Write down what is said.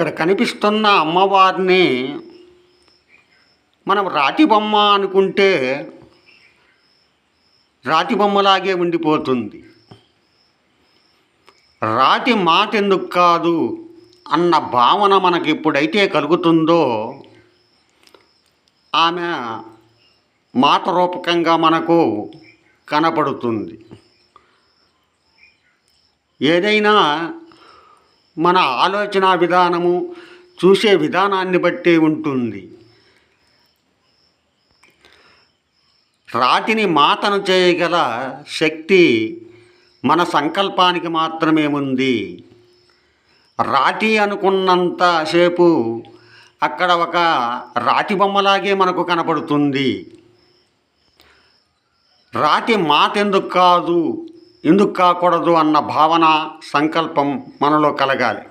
ఇక్కడ కనిపిస్తున్న అమ్మవారిని మనం రాతి బొమ్మ అనుకుంటే రాతి బొమ్మలాగే ఉండిపోతుంది. రాతి మాట ఎందుకు కాదు అన్న భావన మనకి ఎప్పుడైతే కలుగుతుందో ఆమె మాట రూపకంగా మనకు కనపడుతుంది. ఏదైనా మన ఆలోచన విధానము చూసే విధానాన్ని బట్టి ఉంటుంది. రాతిని మాతను చేయగల శక్తి మన సంకల్పానికి మాత్రమే ఉంది. రాతి అనుకున్నంతసేపు అక్కడ ఒక రాతి బొమ్మలాగే మనకు కనపడుతుంది. రాతి మాట ఎందుకు కాదు, ఎందుకు కాకూడదు అన్న భావన, సంకల్పం మనలో కలగాలి.